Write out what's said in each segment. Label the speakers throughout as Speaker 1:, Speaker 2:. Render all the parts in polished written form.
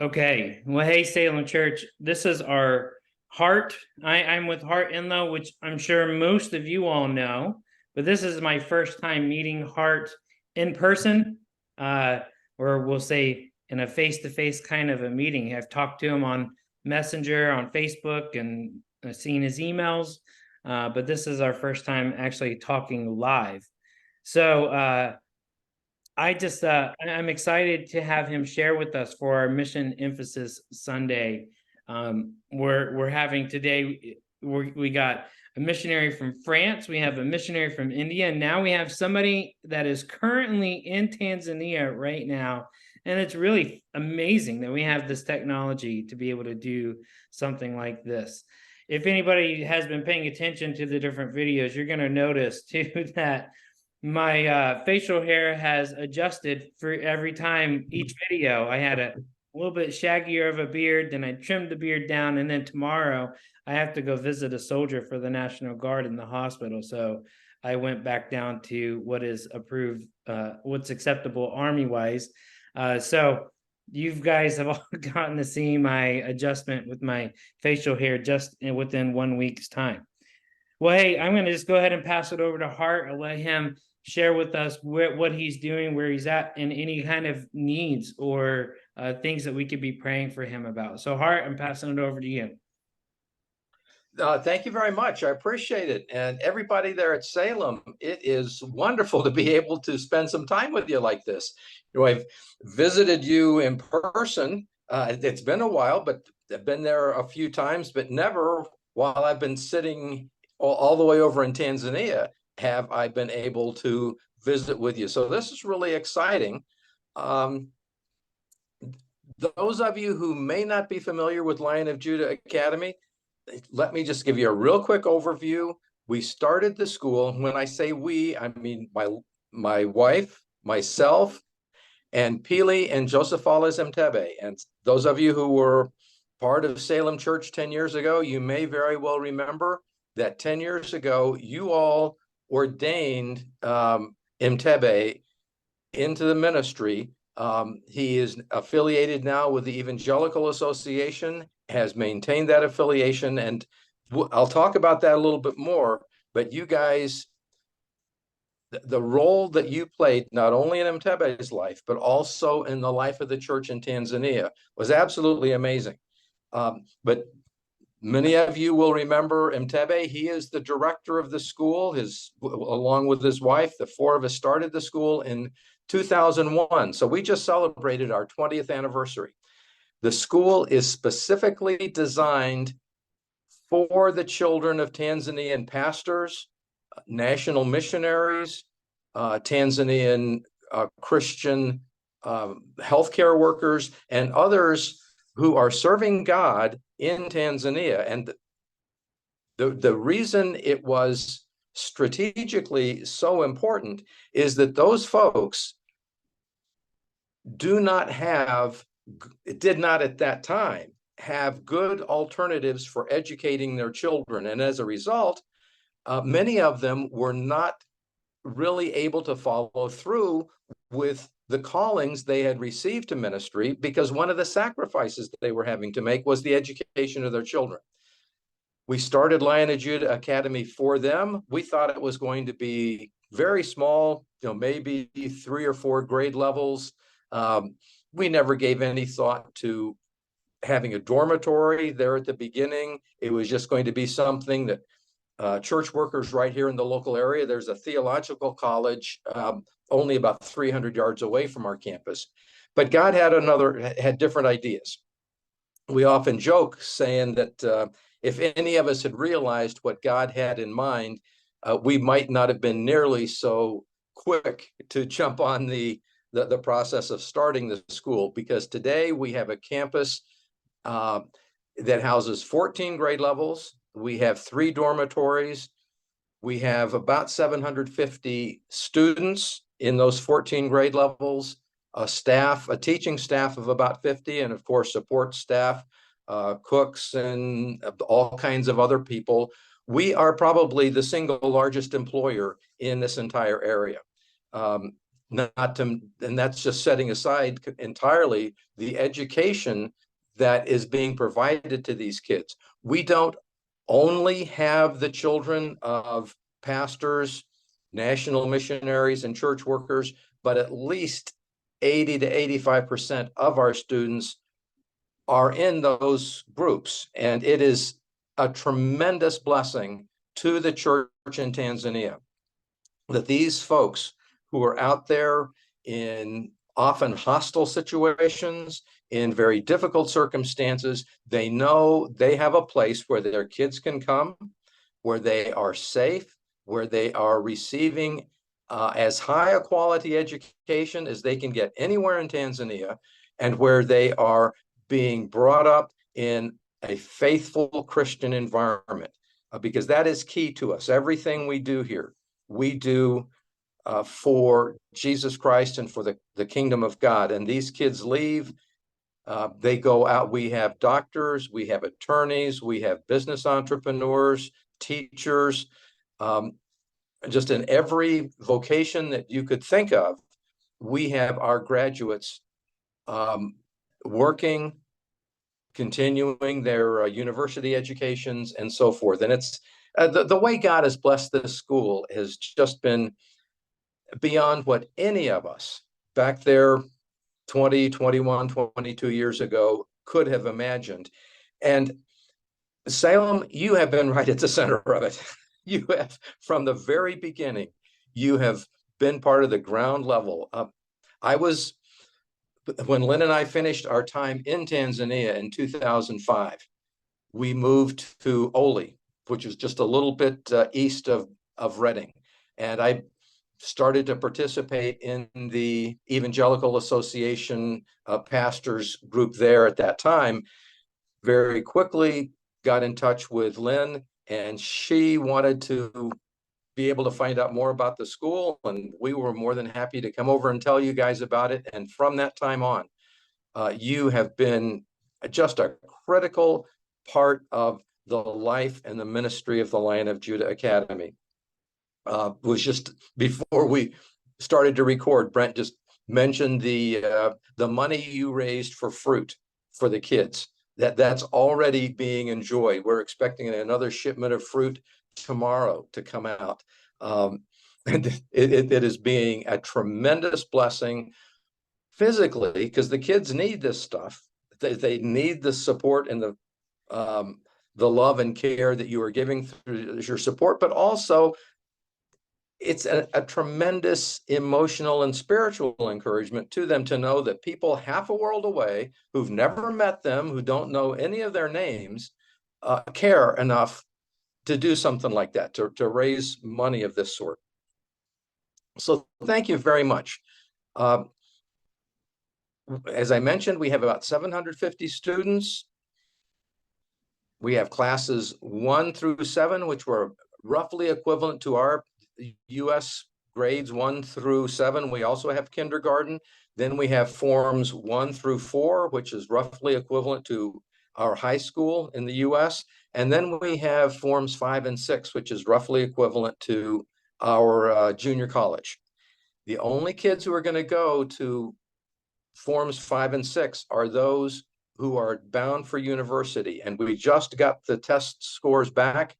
Speaker 1: Okay. Well, hey, Salem Church. This is our Hart. I'm with Hart Inlow, which I'm sure most of you all know, but this is my first time meeting Hart in person, uh, or we'll say in a face-to-face kind of a meeting. I've talked to him on Messenger, on Facebook, and seen his emails, but this is our first time actually talking live. So, I'm excited to have him share with us for our Mission Emphasis Sunday. We're having today. We got a missionary from France. We have a missionary from India, and now we have somebody that is currently in Tanzania right now. And it's really amazing that we have this technology to be able to do something like this. If anybody has been paying attention to the different videos, you're going to notice too that my facial hair has adjusted for every time each video. I had a little bit shaggier of a beard, then I trimmed the beard down, and then tomorrow I have to go visit a soldier for the National Guard in the hospital. So I went back down to what is approved, what's acceptable army wise. So you guys have all gotten to see my adjustment with my facial hair just within 1 week's time. Well, hey, I'm going to just go ahead and pass it over to Hart and let him share with us what he's doing, where he's at, and any kind of needs or things that we could be praying for him about. So, Hart, I'm passing it over to you.
Speaker 2: Thank you very much. I appreciate it. And everybody there at Salem, it is wonderful to be able to spend some time with you like this. I've visited you in person. It's been a while, but I've been there a few times, but never while I've been sitting all the way over in Tanzania have I been able to visit with you. So this is really exciting. Those of you who may not be familiar with Lion of Judah Academy, let me just give you a real quick overview. We started the school. When I say we, I mean my wife, myself, and Pili and Josephalas Mtebe. And those of you who were part of Salem Church 10 years ago, you may very well remember that 10 years ago, you all ordained Mtebe into the ministry. He is affiliated now with the Evangelical Association, has maintained that affiliation, and I'll talk about that a little bit more, but you guys, the role that you played, not only in Mtebe's life, but also in the life of the church in Tanzania, was absolutely amazing. But many of you will remember Mtebe. He is the director of the school, along with his wife. The four of us started the school in 2001. So we just celebrated our 20th anniversary. The school is specifically designed for the children of Tanzanian pastors, national missionaries, Tanzanian Christian healthcare workers, and others who are serving God in Tanzania. And the reason it was strategically so important is that those folks did not at that time have good alternatives for educating their children. And as a result, many of them were not really able to follow through with the callings they had received to ministry, because one of the sacrifices that they were having to make was the education of their children. We started Lion of Judah Academy for them. We thought it was going to be very small, maybe 3 or 4 grade levels. We never gave any thought to having a dormitory there at the beginning. It was just going to be something that church workers right here in the local area, there's a theological college only about 300 yards away from our campus. But God had different ideas. We often joke saying that if any of us had realized what God had in mind, we might not have been nearly so quick to jump on the process of starting the school, because today we have a campus that houses 14 grade levels. We have 3 dormitories. We have about 750 students in those 14 grade levels, a teaching staff of about 50, and of course support staff, cooks, and all kinds of other people. We are probably the single largest employer in this entire area. not to, and that's just setting aside entirely the education that is being provided to these kids. We don't only have the children of pastors, national missionaries, and church workers, but at least 80 to 85% of our students are in those groups. And it is a tremendous blessing to the church in Tanzania that these folks who are out there in often hostile situations, in very difficult circumstances, they know they have a place where their kids can come, where they are safe, where they are receiving as high a quality education as they can get anywhere in Tanzania, and where they are being brought up in a faithful Christian environment, because that is key to us. Everything we do here, we do for Jesus Christ and for the kingdom of God. And these kids leave, they go out. We have doctors, we have attorneys, we have business entrepreneurs, teachers, just in every vocation that you could think of, we have our graduates working, continuing their university educations and so forth. And it's the way God has blessed this school has just been beyond what any of us back there 20, 21, 22 years ago could have imagined. And Salem, you have been right at the center of it. You have, from the very beginning, you have been part of the ground level. When Lynn and I finished our time in Tanzania in 2005, we moved to Oli, which is just a little bit east of Reading. And I started to participate in the Evangelical Association pastors group there at that time. Very quickly got in touch with Lynn, and she wanted to be able to find out more about the school, and we were more than happy to come over and tell you guys about it. And from that time on, you have been just a critical part of the life and the ministry of the Lion of Judah Academy. Was just before we started to record, Brent just mentioned the money you raised for fruit for the kids. That's already being enjoyed. We're expecting another shipment of fruit tomorrow to come out. And it is being a tremendous blessing physically, because the kids need this stuff. They need the support and the love and care that you are giving through your support, but also it's a tremendous emotional and spiritual encouragement to them to know that people half a world away who've never met them, who don't know any of their names, care enough to do something like that, to raise money of this sort. So thank you very much. As I mentioned, we have about 750 students. We have classes 1 through 7, which were roughly equivalent to our US grades 1 through 7. We also have kindergarten. Then we have forms 1 through 4, which is roughly equivalent to our high school in the US. And then we have forms 5 and 6, which is roughly equivalent to our junior college. The only kids who are going to go to forms 5 and 6 are those who are bound for university. And we just got the test scores back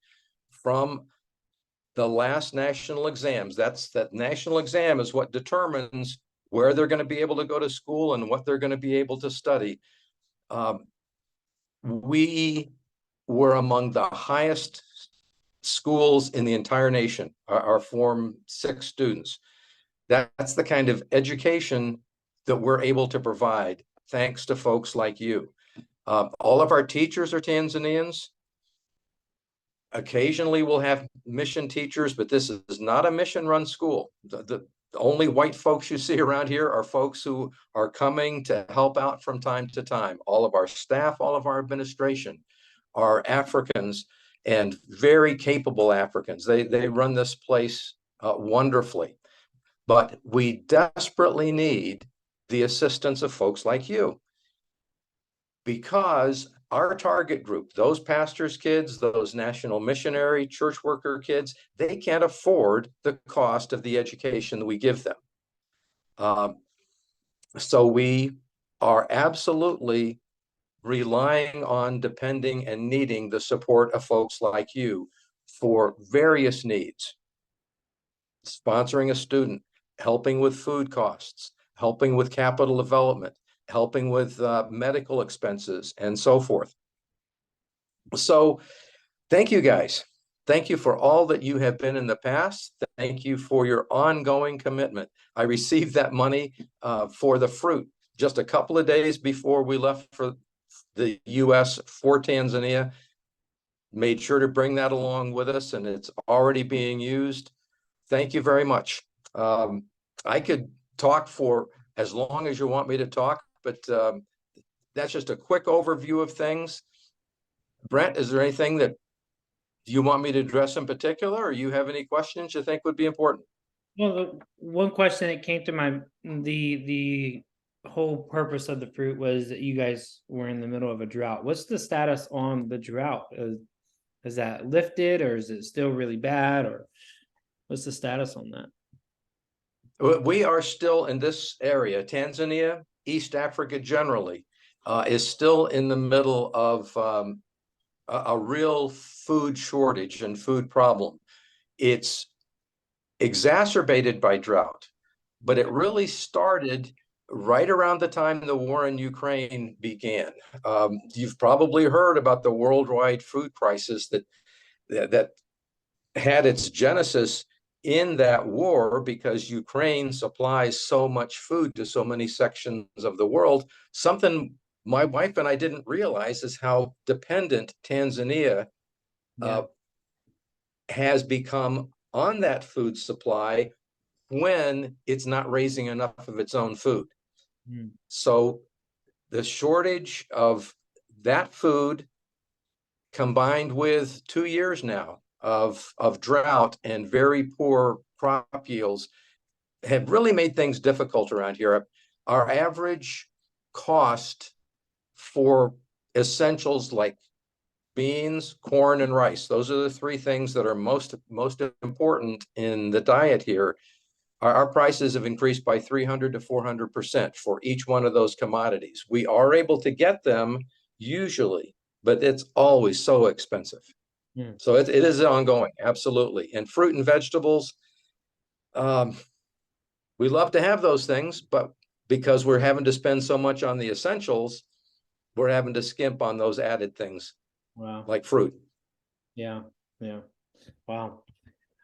Speaker 2: from the last national exams. That national exam is what determines where they're going to be able to go to school and what they're going to be able to study. We were among the highest schools in the entire nation, our Form 6 students. That's the kind of education that we're able to provide thanks to folks like you. All of our teachers are Tanzanians. Occasionally we'll have mission teachers, but this is not a mission-run school. The only white folks you see around here are folks who are coming to help out from time to time. All of our staff, all of our administration are Africans, and very capable Africans. They run this place wonderfully. But we desperately need the assistance of folks like you, because our target group, those pastors' kids, those national missionary church worker kids, they can't afford the cost of the education that we give them. So we are absolutely relying on, depending, and needing the support of folks like you for various needs. Sponsoring a student, helping with food costs, helping with capital development, helping with medical expenses, and so forth. So thank you guys. Thank you for all that you have been in the past. Thank you for your ongoing commitment. I received that money for the fruit just a couple of days before we left for the US for Tanzania. Made sure to bring that along with us, and it's already being used. Thank you very much. I could talk for as long as you want me to talk, but that's just a quick overview of things. Brent, is there anything that you want me to address in particular, or you have any questions you think would be important?
Speaker 1: Well, the one question that came to my the whole purpose of the fruit was that you guys were in the middle of a drought. What's the status on the drought? Is that lifted, or is it still really bad, or what's the status on that?
Speaker 2: We are still in this area, Tanzania, East Africa generally, is still in the middle of a real food shortage and food problem. It's exacerbated by drought, but it really started right around the time the war in Ukraine began. You've probably heard about the worldwide food crisis that had its genesis in that war because Ukraine supplies so much food to so many sections of the world. Something my wife and I didn't realize is how dependent Tanzania has become on that food supply when it's not raising enough of its own food. So the shortage of that food combined with 2 years now of drought and very poor crop yields have really made things difficult around here. Our average cost for essentials like beans, corn, and rice, those are the three things that are most important in the diet here. Our prices have increased by 300 to 400% for each one of those commodities. We are able to get them usually, but it's always so expensive. So it is ongoing, absolutely. And fruit and vegetables, we love to have those things, but because we're having to spend so much on the essentials, we're having to skimp on those added things.
Speaker 1: Wow.
Speaker 2: Like fruit.
Speaker 1: Yeah. Wow.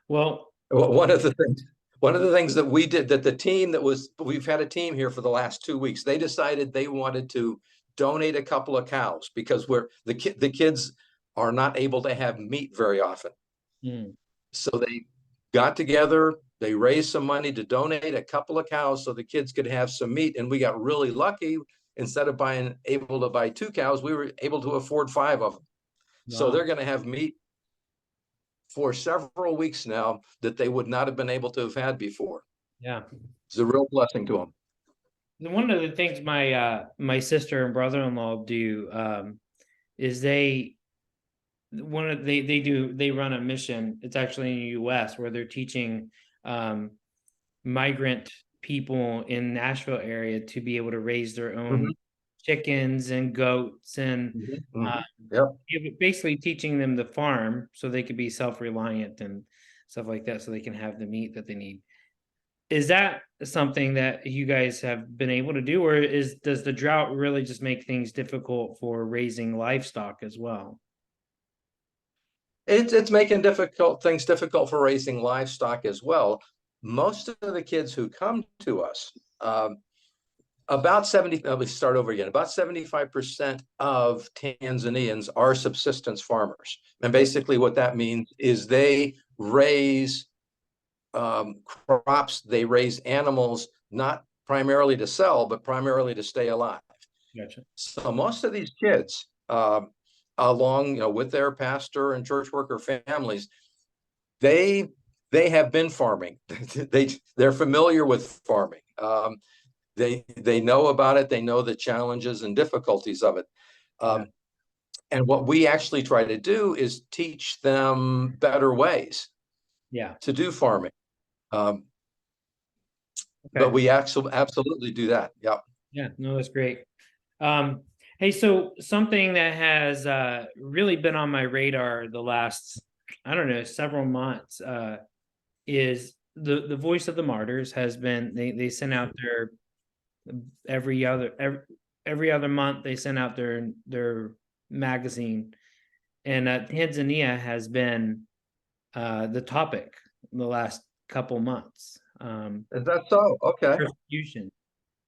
Speaker 1: Well,
Speaker 2: one of the things that we did, that the team we've had a team here for the last 2 weeks, they decided they wanted to donate a couple of cows because the kids are not able to have meat very often. So they got together, they raised some money to donate a couple of cows so the kids could have some meat. And we got really lucky. Instead of able to buy 2 cows, we were able to afford 5 of them. So they're going to have meat for several weeks now that they would not have been able to have had before.
Speaker 1: Yeah.
Speaker 2: It's a real blessing to them.
Speaker 1: One of the things my sister and brother-in-law do is they run a mission. It's actually in the US where they're teaching migrant people in Nashville area to be able to raise their own chickens and goats and basically teaching them to farm so they could be self-reliant and stuff like that, so they can have the meat that they need. Is that something that you guys have been able to do, or does the drought really just make things difficult for raising livestock as well?
Speaker 2: It's making things difficult for raising livestock as well. Most of the kids who come to us, about 75% of Tanzanians are subsistence farmers. And basically what that means is they raise crops, they raise animals, not primarily to sell, but primarily to stay alive.
Speaker 1: Gotcha. So
Speaker 2: most of these kids, along, with their pastor and church worker families, they have been farming. They're familiar with farming. They know about it. They know the challenges and difficulties of it. And what we actually try to do is teach them better ways to do farming. but
Speaker 1: Okay.
Speaker 2: we actually absolutely do that. Yeah.
Speaker 1: Yeah, no, that's great. Um, hey, so something that has really been on my radar the last, I don't know, several months is the Voice of the Martyrs has been they sent out their every other month they send out their magazine, and Tanzania has been the topic in the last couple months.
Speaker 2: Is that so? Okay.
Speaker 1: Persecution.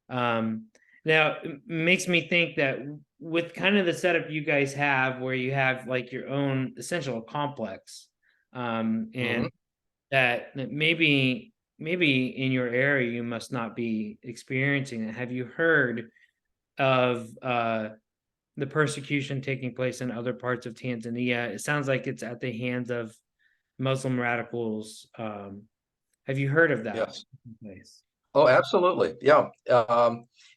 Speaker 1: Um, Now it makes me think that with kind of the setup you guys have, where you have like your own essential complex, and
Speaker 2: Mhm.
Speaker 1: that maybe in your area you must not be experiencing it. Have you heard of the persecution taking place in other parts of Tanzania? It sounds like it's at the hands of Muslim radicals. Have you heard of that
Speaker 2: Yes.
Speaker 1: place?
Speaker 2: Oh, absolutely. Yeah.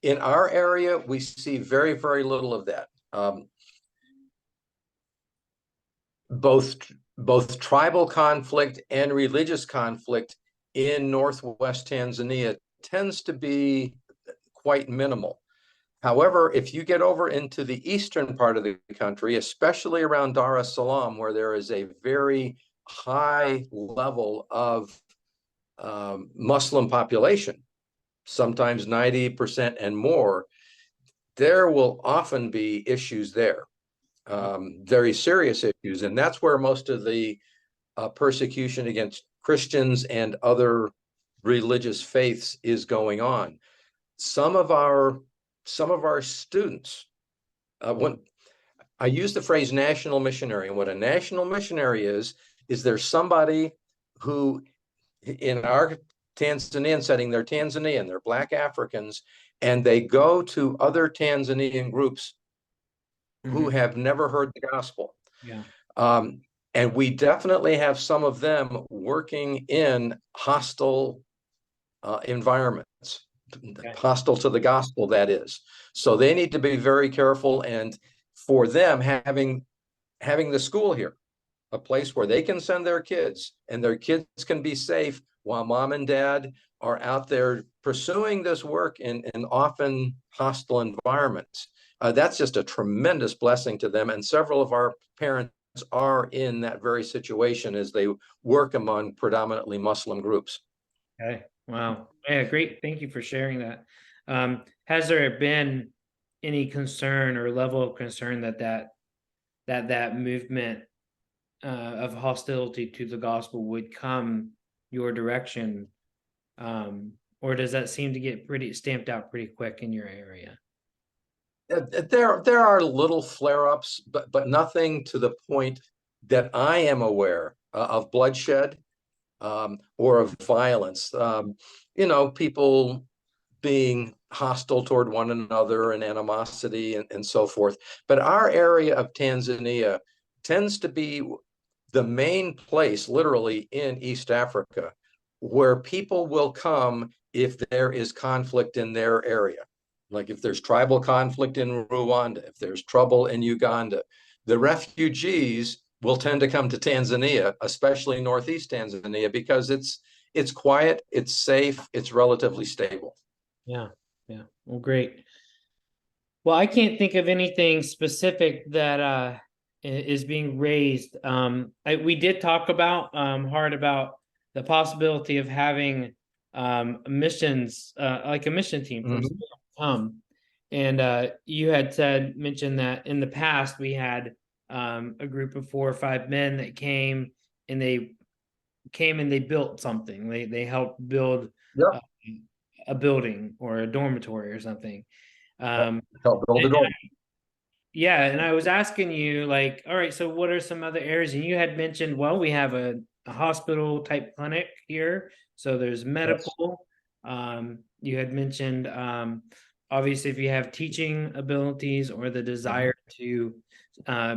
Speaker 2: In our area, we see very, very little of that. Both both tribal conflict and religious conflict in northwest Tanzania tends to be quite minimal. However, if you get over into the eastern part of the country, especially around Dar es Salaam, where there is a very high level of Muslim population, sometimes 90% and more, there will often be issues there, very serious issues. And that's where most of the persecution against Christians and other religious faiths is going on. Some of our students, when I use the phrase national missionary, and what a national missionary is there's somebody who, in our Tanzanian setting, they're Tanzanian, they're Black Africans, and they go to other Tanzanian groups who
Speaker 1: Mhm.
Speaker 2: have never heard the gospel.
Speaker 1: Yeah.
Speaker 2: Um, and we definitely have some of them working in hostile environments,
Speaker 1: Okay.
Speaker 2: hostile to the gospel, that is. So they need to be very careful. And for them, having the school here, a place where they can send their kids and their kids can be safe while mom and dad are out there pursuing this work in often hostile environments. That's just a tremendous blessing to them. And several of our parents are in that very situation as they work among predominantly Muslim groups.
Speaker 1: Okay. Wow. Yeah, great. Thank you for sharing that. Has there been any concern or level of concern that movement of hostility to the gospel would come your direction? Or does that seem to get pretty stamped out pretty quick in your area?
Speaker 2: There are little flare-ups, but nothing to the point that I am aware of bloodshed or of violence. People being hostile toward one another and animosity and so forth. But our area of Tanzania tends to be the main place, literally, in East Africa, where people will come if there is conflict in their area. Like if there's tribal conflict in Rwanda, if there's trouble in Uganda, the refugees will tend to come to Tanzania, especially Northeast Tanzania, because it's quiet, it's safe, it's relatively stable.
Speaker 1: Yeah. Yeah. Well, great. Well, I can't think of anything specific that is being raised. We did talk about hard about the possibility of having missions, like a mission team from
Speaker 2: Mhm.
Speaker 1: school come. And you had mentioned that in the past we had a group of 4 or 5 men that came and they built something. They helped build
Speaker 2: Yep.
Speaker 1: uh, a building or a dormitory or something. Um,
Speaker 2: Help build the door.
Speaker 1: yeah, and I was asking you, like, all right, so what are some other areas? And you had mentioned, well, we have a hospital type clinic here, so there's
Speaker 2: Yes.
Speaker 1: medical. You had mentioned, obviously, if you have teaching abilities or the
Speaker 2: Mhm.
Speaker 1: desire to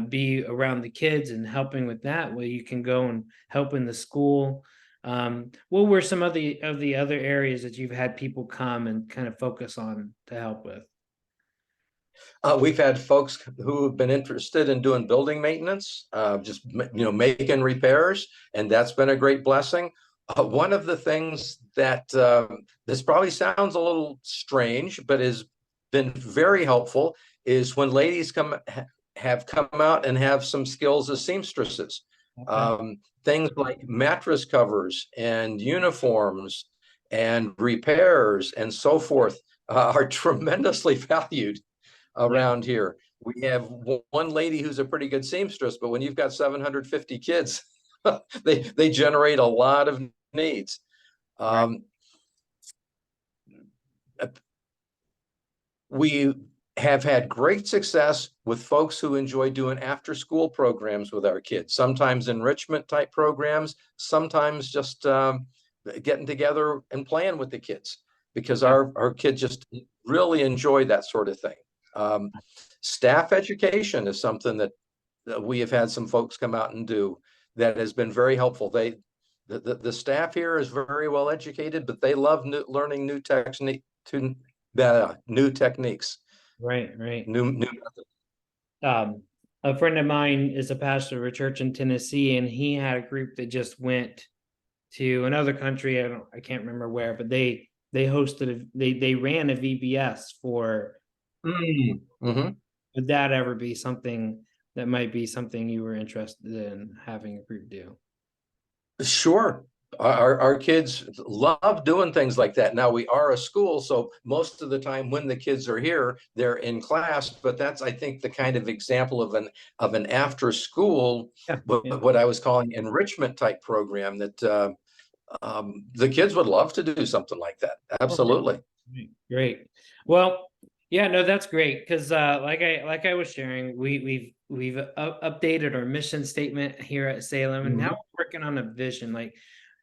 Speaker 1: be around the kids and helping with that, well, you can go and help in the school. What were some of the other areas that you've had people come and kind of focus on to help with?
Speaker 2: We've had folks who have been interested in doing building maintenance, just making repairs, and that's been a great blessing. One of the things that this probably sounds a little strange, but has been very helpful is when ladies have come out and have some skills as seamstresses.
Speaker 1: Okay.
Speaker 2: Things like mattress covers and uniforms and repairs and so forth are tremendously valued
Speaker 1: Yeah.
Speaker 2: around here. We have one lady who's a pretty good seamstress, but when you've got 750 kids, they generate a lot of needs.
Speaker 1: Right.
Speaker 2: Um, we have had great success with folks who enjoy doing after school programs with our kids, sometimes enrichment type programs, sometimes just getting together and playing with the kids because
Speaker 1: Yeah.
Speaker 2: our kids just really enjoy that sort of thing. Staff education is something that we have had some folks come out and do that has been very helpful. The staff here is very well educated, but they love learning new new techniques,
Speaker 1: Right. Right.
Speaker 2: new.
Speaker 1: Um, a friend of mine is a pastor of a church in Tennessee, and he had a group that just went to another country. I can't remember where, but they hosted they ran a VBS for.
Speaker 2: Mm-hmm.
Speaker 1: Would that ever be something that might be something you were interested in having a group do?
Speaker 2: Sure. Our kids love doing things like that. Now we are a school, so most of the time when the kids are here, they're in class. But that's, I think, the kind of example of an after school,
Speaker 1: Yeah. Yeah.
Speaker 2: what I was calling enrichment type program that the kids would love to do something like that.
Speaker 1: Okay.
Speaker 2: Absolutely.
Speaker 1: Great. Well, yeah, no, that's great because like I was sharing, we've updated our mission statement here at Salem, and now
Speaker 2: Mhm.
Speaker 1: we're working on a vision. Like,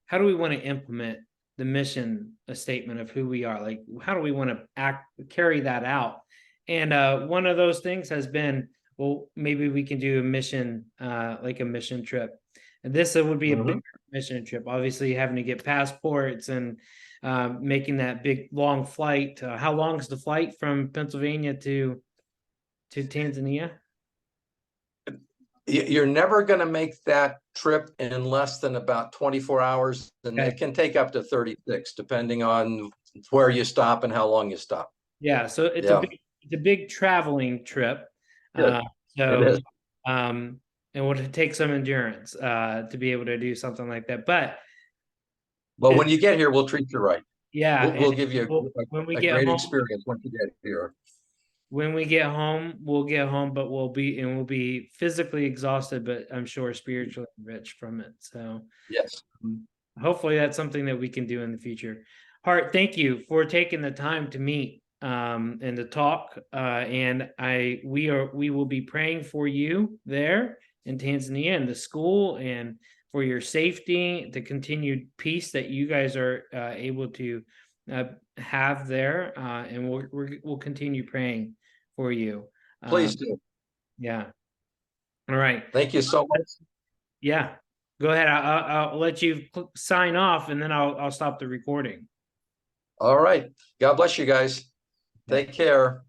Speaker 1: how do we want to implement the mission, a statement of who we are? Like, how do we want to carry that out? And one of those things has been, well, maybe we can do a mission, like a mission trip. And this would be a big
Speaker 2: Mhm.
Speaker 1: mission trip. Obviously, having to get passports and making that big long flight. How long is the flight from Pennsylvania to Tanzania?
Speaker 2: You're never going to make that trip in less than about 24 hours, and
Speaker 1: Okay.
Speaker 2: it can take up to 36, depending on where you stop and how long you stop.
Speaker 1: Yeah, so
Speaker 2: Yeah,
Speaker 1: it's a big traveling trip.
Speaker 2: it,
Speaker 1: Uh,
Speaker 2: it
Speaker 1: so
Speaker 2: is.
Speaker 1: it would take some endurance to be able to do something like that. But
Speaker 2: But
Speaker 1: it,
Speaker 2: when you get here, we'll treat you right.
Speaker 1: yeah,
Speaker 2: We'll
Speaker 1: and
Speaker 2: give you
Speaker 1: when we
Speaker 2: a
Speaker 1: get
Speaker 2: great
Speaker 1: home,
Speaker 2: experience once you get here.
Speaker 1: we'll get home, but we'll be physically exhausted, but I'm sure spiritually rich from it. So
Speaker 2: Yes.
Speaker 1: hopefully that's something that we can do in the future. Hart, thank you for taking the time to meet and to talk. And we will be praying for you there in Tanzania and the school and for your safety, the continued peace that you guys are able to have there. And we'll continue praying for you.
Speaker 2: Please do.
Speaker 1: Yeah. All right.
Speaker 2: Thank you so much.
Speaker 1: Yeah. Go ahead. I'll let you sign off, and then I'll stop the recording.
Speaker 2: All right. God bless you guys.
Speaker 1: Okay.
Speaker 2: Take care.